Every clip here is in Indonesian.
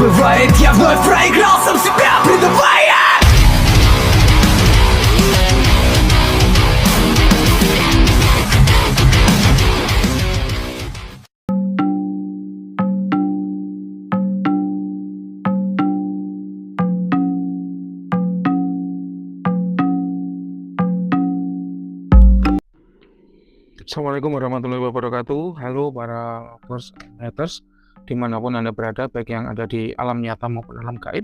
Бывает, я вновь проиграл сам себя, предавая. Assalamualaikum warahmatullahi wabarakatuh. Halo para haters dimanapun Anda berada, baik yang ada di alam nyata maupun alam gaib.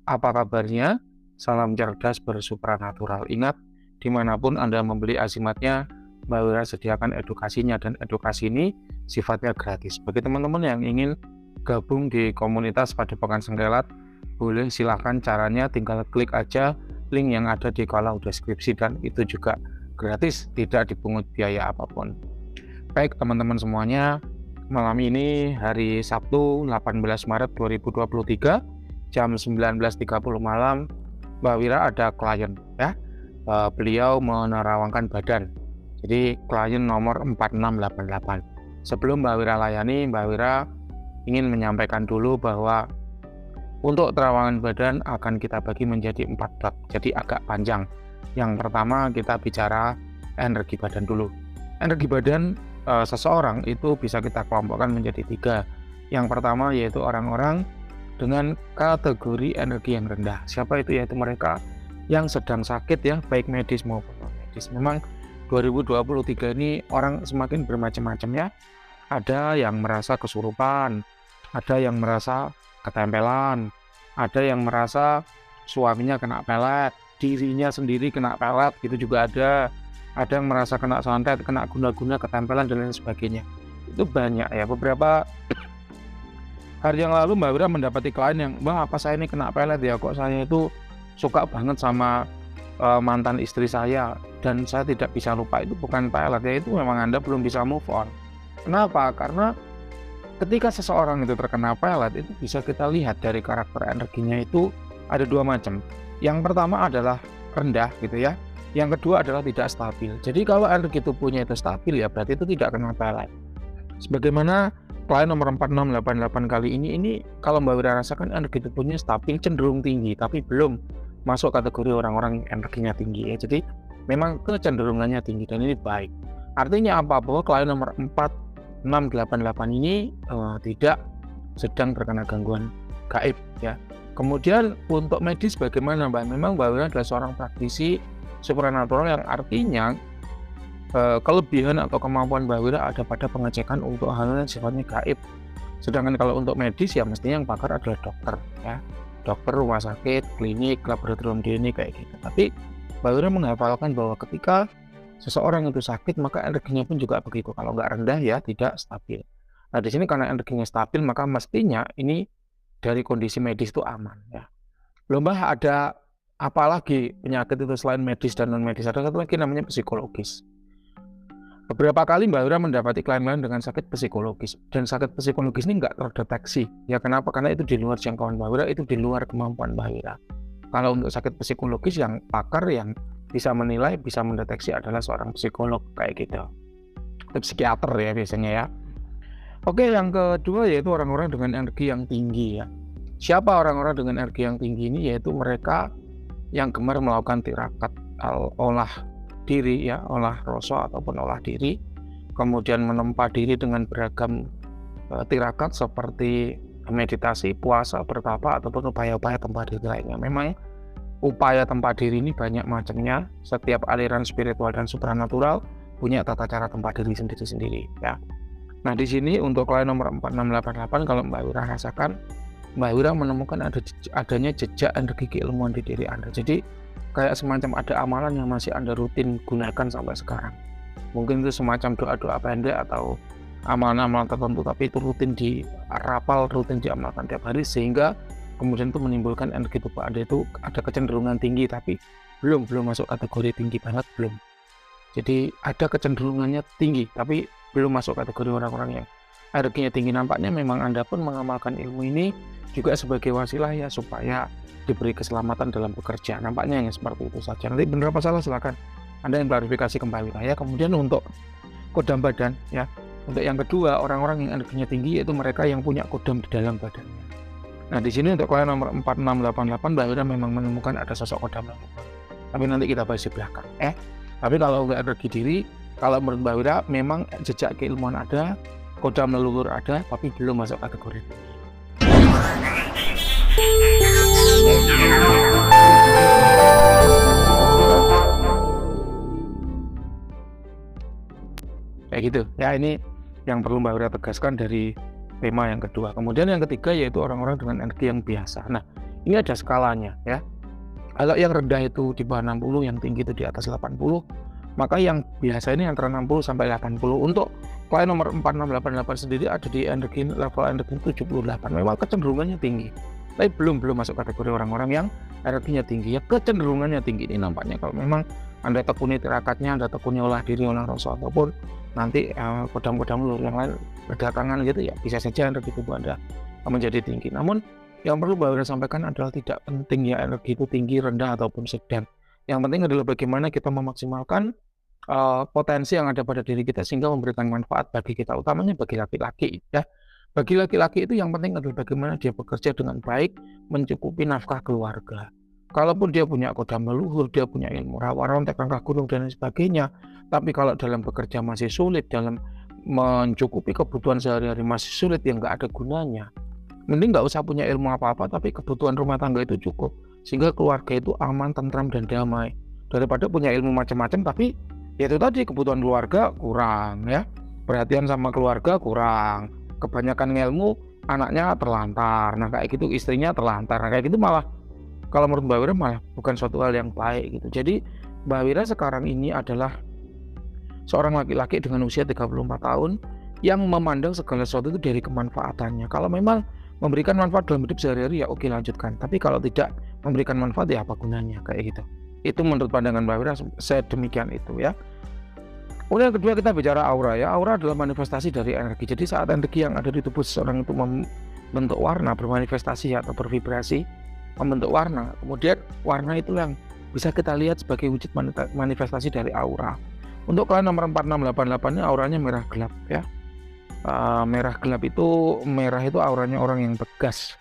Apa kabarnya? Salam cerdas bersupranatural. Ingat, dimanapun Anda membeli azimatnya, Mbak Wira sediakan edukasinya, dan edukasi ini sifatnya gratis. Bagi teman-teman yang ingin gabung di komunitas Padepokan Sengkelat, boleh silahkan. Caranya tinggal klik aja link yang ada di kolom deskripsi, dan itu juga gratis, tidak dipungut biaya apapun. Baik teman-teman semuanya, malam ini hari Sabtu 18 Maret 2023 jam 19.30 malam, Mbak Wira ada klien ya. Beliau menerawangkan badan. Jadi klien nomor 4688. Sebelum Mbak Wira layani, Mbak Wira ingin menyampaikan dulu bahwa untuk terawangan badan akan kita bagi menjadi 4 bab, jadi agak panjang. Yang pertama kita bicara energi badan dulu. Energi badan seseorang itu bisa kita kelompokkan menjadi 3. Yang pertama yaitu orang-orang dengan kategori energi yang rendah. Siapa itu? Yaitu mereka yang sedang sakit ya, baik medis maupun non medis. Memang 2023 ini orang semakin bermacam-macam ya. Ada yang merasa kesurupan, ada yang merasa ketempelan, ada yang merasa suaminya kena pelet, dirinya sendiri kena pelet, gitu juga ada yang merasa kena santet, kena guna-guna, ketempelan dan lain sebagainya. Itu banyak ya. Beberapa hari yang lalu Mbak Wira mendapati klien yang, "Mbak, apa saya ini kena pelet ya, kok saya itu suka banget sama mantan istri saya dan saya tidak bisa lupa." Itu bukan pelet ya, itu memang Anda belum bisa move on. Kenapa? Karena ketika seseorang itu terkena pelet, itu bisa kita lihat dari karakter energinya itu ada 2 macam. Yang pertama adalah rendah gitu ya. Yang kedua adalah tidak stabil. Jadi kalau energi tubuhnya itu stabil ya berarti itu tidak kena pelet. Sebagaimana klien nomor 4688 kali ini kalau Mbak Wira rasakan energi tubuhnya stabil, cenderung tinggi, tapi belum masuk kategori orang-orang yang energinya tinggi ya. Jadi memang kecenderungannya tinggi dan ini baik. Artinya apa? Bahwa klien nomor 4688 ini tidak sedang terkena gangguan gaib ya. Kemudian untuk medis bagaimana Mbak? Memang Mbak Wira adalah seorang praktisi supranatural yang artinya kelebihan atau kemampuan Mbak Wira ada pada pengecekan untuk hal-hal yang sifatnya gaib. Sedangkan kalau untuk medis ya mestinya yang pakar adalah dokter ya. Dokter rumah sakit, klinik, laboratorium DNA kayak gitu. Tapi Mbak Wira menghafalkan bahwa ketika seseorang itu sakit maka energinya pun juga begitu. Kalau nggak rendah ya tidak stabil. Nah di sini karena energinya stabil maka mestinya ini dari kondisi medis itu aman ya. Belum ada apa lagi penyakit itu selain medis dan non medis, ada satu lagi namanya psikologis. Beberapa kali Mbak Wira mendapati klien-klien dengan sakit psikologis, dan sakit psikologis ini nggak terdeteksi ya. Kenapa? Karena itu di luar jangkauan Mbak Wira, itu di luar kemampuan Mbak Wira. Kalau untuk sakit psikologis yang pakar yang bisa menilai, bisa mendeteksi adalah seorang psikolog kayak gitu, atau psikiater ya biasanya ya. Oke, yang kedua yaitu orang-orang dengan energi yang tinggi ya. Siapa orang-orang dengan energi yang tinggi ini? Yaitu mereka yang gemar melakukan tirakat, olah diri ya, olah rasa ataupun olah diri, kemudian menempa diri dengan beragam tirakat seperti meditasi, puasa, bertapa ataupun upaya-upaya tempa diri lainnya. Memang upaya tempa diri ini banyak macamnya. Setiap aliran spiritual dan supranatural punya tata cara tempa diri sendiri-sendiri ya. Nah di sini untuk klien nomor 4688 kalau Mbak Wira rasakan, Mbak Wira menemukan adanya jejak energi keilmuan di diri Anda. Jadi kayak semacam ada amalan yang masih Anda rutin gunakan sampai sekarang. Mungkin itu semacam doa-doa pendek atau amalan-amalan tertentu, tapi itu rutin dirapal, rutin diamalkan tiap hari, sehingga kemudian itu menimbulkan energi tubuh Anda itu ada kecenderungan tinggi, tapi belum masuk kategori tinggi banget, belum. Jadi ada kecenderungannya tinggi, tapi belum masuk kategori orang-orang yang energinya tinggi. Nampaknya memang Anda pun mengamalkan ilmu ini juga sebagai wasilah ya, supaya diberi keselamatan dalam bekerja. Nampaknya yang seperti itu saja. Nanti benar apa salah silakan Anda yang klarifikasi kembali ya. Kemudian untuk kodam badan ya, untuk yang kedua, orang-orang yang energinya tinggi yaitu mereka yang punya kodam di dalam badannya. Nah, di sini untuk klien nomor 4688 Mbak Wira memang menemukan ada sosok kodam leluhur. Tapi nanti kita bahas di belakang. Tapi kalau nggak energi diri, kalau menurut Mbak Wira memang jejak keilmuan ada, kodam leluhur ada, tapi belum masuk kategori tinggi. Kayak gitu. Ya, ini yang perlu Mbak Wira tegaskan dari tema yang kedua. Kemudian yang ketiga yaitu orang-orang dengan energi yang biasa. Nah, ini ada skalanya ya. Kalau yang rendah itu di bawah 60, yang tinggi itu di atas 80, maka yang biasa ini antara 60 sampai 80. Untuk klien nomor 4688 sendiri ada di level energi 78. Memang kecenderungannya tinggi. Tapi belum masuk kategori orang-orang yang energinya tinggi. Ya kecenderungannya tinggi ini nampaknya. Kalau memang Anda tekuni tirakatnya, Anda tekuni olah diri, olah rasa, ataupun nanti kodam-kodam leluhur yang lain berdatangan gitu, ya bisa saja energi tubuh Anda menjadi tinggi. Namun yang perlu Mbak Wira sampaikan adalah tidak penting ya energi itu tinggi, rendah, ataupun sedang. Yang penting adalah bagaimana kita memaksimalkan potensi yang ada pada diri kita sehingga memberikan manfaat bagi kita, utamanya bagi laki-laki ya. Bagi laki-laki itu yang penting adalah bagaimana dia bekerja dengan baik, mencukupi nafkah keluarga. Kalaupun dia punya kodam leluhur, dia punya ilmu rawa-rontek, rangka gunung, dan lain sebagainya, tapi kalau dalam bekerja masih sulit, dalam mencukupi kebutuhan sehari-hari masih sulit, yang nggak ada gunanya. Mending nggak usah punya ilmu apa-apa, tapi kebutuhan rumah tangga itu cukup, sehingga keluarga itu aman, tentram, dan damai. Daripada punya ilmu macam-macam, tapi ya itu tadi, kebutuhan keluarga kurang ya, perhatian sama keluarga kurang, kebanyakan ilmu, anaknya terlantar, nah kayak gitu, istrinya terlantar, nah kayak gitu malah kalau menurut Mbak Wira malah bukan suatu hal yang baik gitu. Jadi Mbak Wira sekarang ini adalah seorang laki-laki dengan usia 34 tahun yang memandang segala sesuatu itu dari kemanfaatannya. Kalau memang memberikan manfaat dalam hidup sehari-hari ya oke, lanjutkan. Tapi kalau tidak memberikan manfaat ya apa gunanya, kayak gitu. Itu menurut pandangan Mbak Wira sedemikian itu ya. Kemudian yang kedua kita bicara aura ya. Aura adalah manifestasi dari energi. Jadi saat energi yang ada di tubuh seseorang itu membentuk warna, bermanifestasi atau bervibrasi, membentuk warna, kemudian warna itu yang bisa kita lihat sebagai wujud manifestasi dari aura. Untuk klien nomor 4688 ini auranya merah gelap ya. Merah gelap itu, merah itu auranya orang yang tegas,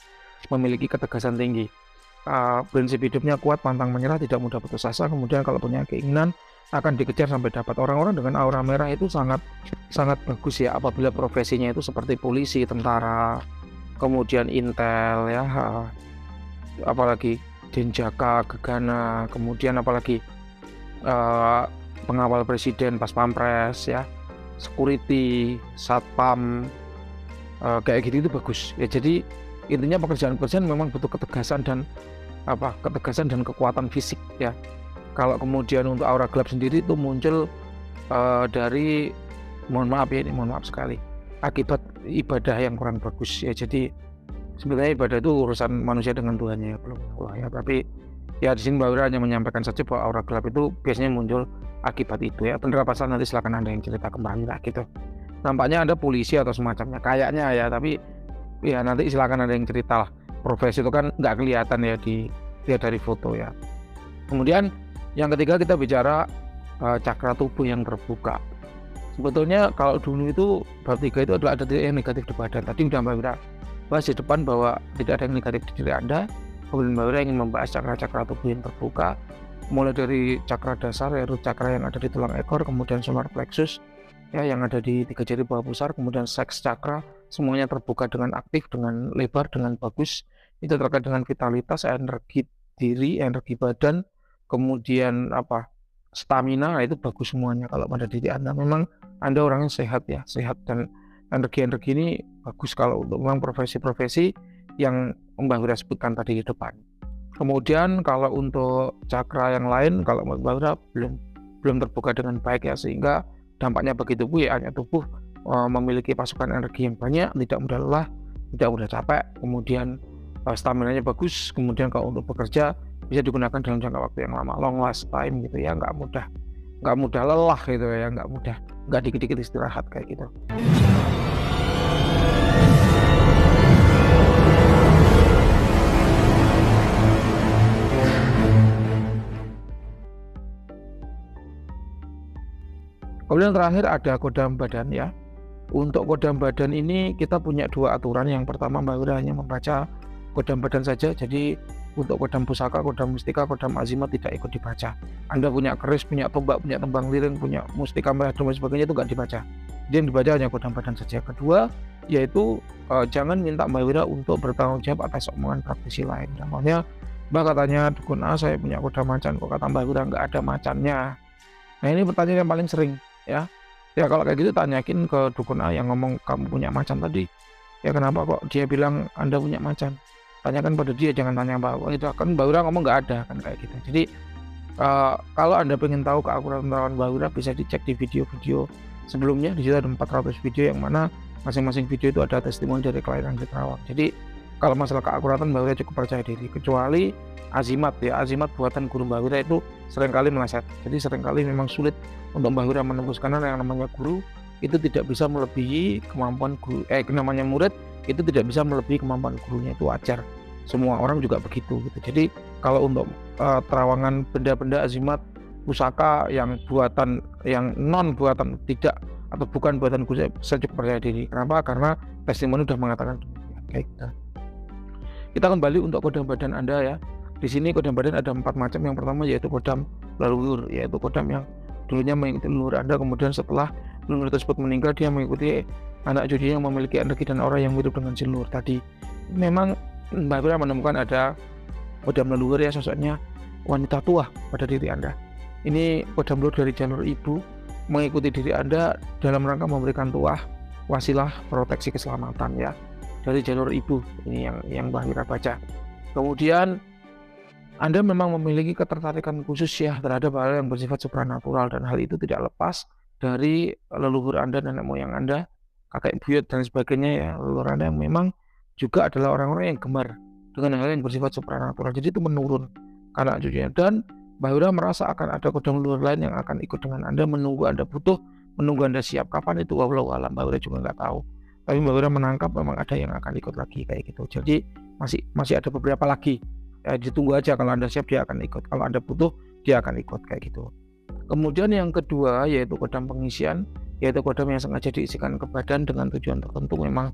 memiliki ketegasan tinggi, prinsip hidupnya kuat, pantang menyerah, tidak mudah putus asa. Kemudian kalau punya keinginan akan dikejar sampai dapat. Orang-orang dengan aura merah itu sangat bagus ya, apabila profesinya itu seperti polisi, tentara, kemudian intel ya, apalagi Denjaka, Gegana, kemudian apalagi pengawal presiden, pas pampres ya, security, satpam, kayak gitu itu bagus ya. Jadi intinya pekerjaan-pekerjaan memang butuh ketegasan dan kekuatan fisik ya. Kalau kemudian untuk aura gelap sendiri itu muncul dari, mohon maaf sekali, akibat ibadah yang kurang bagus ya. Jadi sebenarnya ibadah itu urusan manusia dengan Tuhannya ya, belum Allah ya. Tapi ya di sini Mbak Wira hanya menyampaikan saja bahwa aura gelap itu biasanya muncul akibat itu ya. Penerapan nanti silakan Anda yang cerita kembali lah gitu. Nampaknya Anda polisi atau semacamnya kayaknya ya, tapi ya nanti silakan Anda yang cerita lah. Profesi itu kan nggak kelihatan ya dilihat dari foto ya. Kemudian yang ketiga kita bicara cakra tubuh yang terbuka. Sebetulnya kalau dulu itu bab 3 itu adalah ada yang negatif di badan. Tadi udah Mbak Wira bahas di depan bahwa tidak ada yang negatif di diri Anda. Kemudian Mbak Wira ingin membahas cakra-cakra tubuh yang terbuka, mulai dari cakra dasar yaitu cakra yang ada di tulang ekor, kemudian solar plexus ya yang ada di 3 jari bawah pusar, kemudian seks cakra, semuanya terbuka dengan aktif, dengan lebar, dengan bagus. Itu terkait dengan vitalitas, energi diri, energi badan, kemudian stamina, itu bagus semuanya kalau pada diri Anda. Memang Anda orangnya sehat ya, sehat, dan energi-energi ini bagus kalau untuk memang profesi-profesi yang Mbak Wira sebutkan tadi di depan. Kemudian kalau untuk cakra yang lain, kalau Mbak Wira belum terbuka dengan baik ya, sehingga dampaknya bagi tubuh ya hanya tubuh memiliki pasukan energi yang banyak, tidak mudah lelah, tidak mudah capek, kemudian stamina-nya bagus, kemudian kalau untuk bekerja bisa digunakan dalam jangka waktu yang lama, long last time gitu ya, nggak mudah lelah gitu ya, nggak dikit-dikit istirahat kayak gitu. Kemudian terakhir ada kodam badan ya. Untuk kodam badan ini kita punya 2 aturan. Yang pertama Mbak Wira hanya membaca kodam badan saja. Jadi untuk kodam pusaka, kodam mustika, kodam azimat tidak ikut dibaca. Anda punya keris, punya tombak, punya tembang liring, punya mustika merah dan sebagainya itu nggak dibaca. Jadi yang dibaca hanya kodam badan saja. Kedua yaitu jangan minta Mbak Wira untuk bertanggung jawab atas omongan praktisi lain. Contohnya Mbak katanya dukun A saya punya kodam macan, kok kata Mbak Wira nggak ada macannya. Nah ini pertanyaan yang paling sering ya. Ya kalau kayak gitu tanyakin ke dukun A yang ngomong kamu punya macan tadi. Ya kenapa kok dia bilang Anda punya macan? Tanyakan pada dia, jangan tanya Mbak. Itu kan Mbak Wira ngomong nggak ada kan kayak gitu. Jadi kalau Anda pengen tahu keakuratan Mbak Wira bisa dicek di video-video sebelumnya. Di situ ada 400 video yang mana masing-masing video itu ada testimoni dari klien Anggi Terawang. Jadi kalau masalah keakuratan Mbak Wira cukup percaya diri. Kecuali azimat ya, azimat buatan guru Mbak Wira itu seringkali meleset. Jadi seringkali memang sulit untuk Mbak Wira menembus karena yang namanya guru itu tidak bisa melebihi kemampuan guru, namanya murid itu tidak bisa melebihi kemampuan gurunya, itu wajar. Semua orang juga begitu gitu. Jadi kalau untuk terawangan benda-benda azimat pusaka yang buatan yang non buatan tidak atau bukan buatan guru saya cukup percaya diri. Kenapa? Karena testimoni sudah mengatakan demikian. Kayak gitu. Kita kembali untuk kodam badan Anda ya. Di sini kodam badan ada 4 macam. Yang pertama yaitu kodam leluhur, yaitu kodam yang dulunya mengikuti leluhur Anda, kemudian setelah leluhur tersebut meninggal dia mengikuti anak cucunya yang memiliki energi dan aura yang mirip dengan si leluhur tadi. Memang Mbak Wira menemukan ada kodam leluhur ya, sosoknya wanita tua pada diri Anda. Ini kodam leluhur dari jalur ibu mengikuti diri Anda dalam rangka memberikan tuah, wasilah, proteksi keselamatan ya. Dari jalur ibu ini yang Mbak Wira baca. Kemudian Anda memang memiliki ketertarikan khusus ya terhadap hal yang bersifat supranatural, dan hal itu tidak lepas dari leluhur Anda, nenek moyang Anda, kakek buyut dan sebagainya ya. Leluhur Anda yang memang juga adalah orang-orang yang gemar dengan hal yang bersifat supranatural. Jadi itu menurun karena cucunya, dan Mbak Wira merasa akan ada kodam leluhur lain yang akan ikut dengan Anda, menunggu Anda butuh, menunggu Anda siap. Kapan itu wallahu alam, Mbak Wira juga nggak tahu. Tapi Mbak Wira menangkap memang ada yang akan ikut lagi kayak gitu. Jadi masih ada beberapa lagi. Ya, ditunggu aja, kalau Anda siap dia akan ikut. Kalau Anda butuh dia akan ikut kayak gitu. Kemudian yang kedua yaitu kodam pengisian, yaitu kodam yang sengaja diisikan ke badan dengan tujuan tertentu. Memang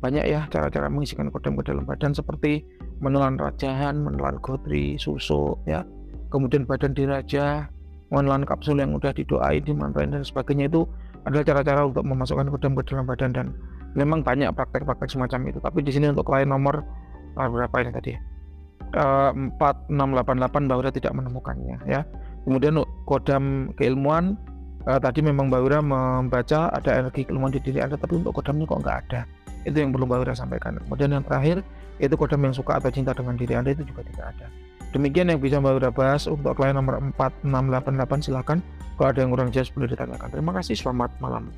banyak ya cara-cara mengisikan kodam ke dalam badan, seperti menelan rajahan, menelan godri, susuk ya. Kemudian badan diraja, menelan kapsul yang udah didoain, dimantrain dan sebagainya. Itu adalah cara-cara untuk memasukkan kodam ke dalam badan, dan memang banyak praktek-praktek semacam itu. Tapi di sini untuk klien nomor berapa ini tadi? 4688 Mbak Wira tidak menemukannya ya. Kemudian kodam keilmuan tadi memang Mbak Wira membaca ada energi keilmuan di diri Anda, tapi untuk kodamnya kok nggak ada. Itu yang perlu Mbak Wira sampaikan. Kemudian yang terakhir yaitu kodam yang suka atau cinta dengan diri Anda, itu juga tidak ada. Demikian yang bisa Mbak Wira bahas untuk klien nomor 4688. Silakan kalau ada yang kurang jelas boleh ditanyakan. Terima kasih, selamat malam.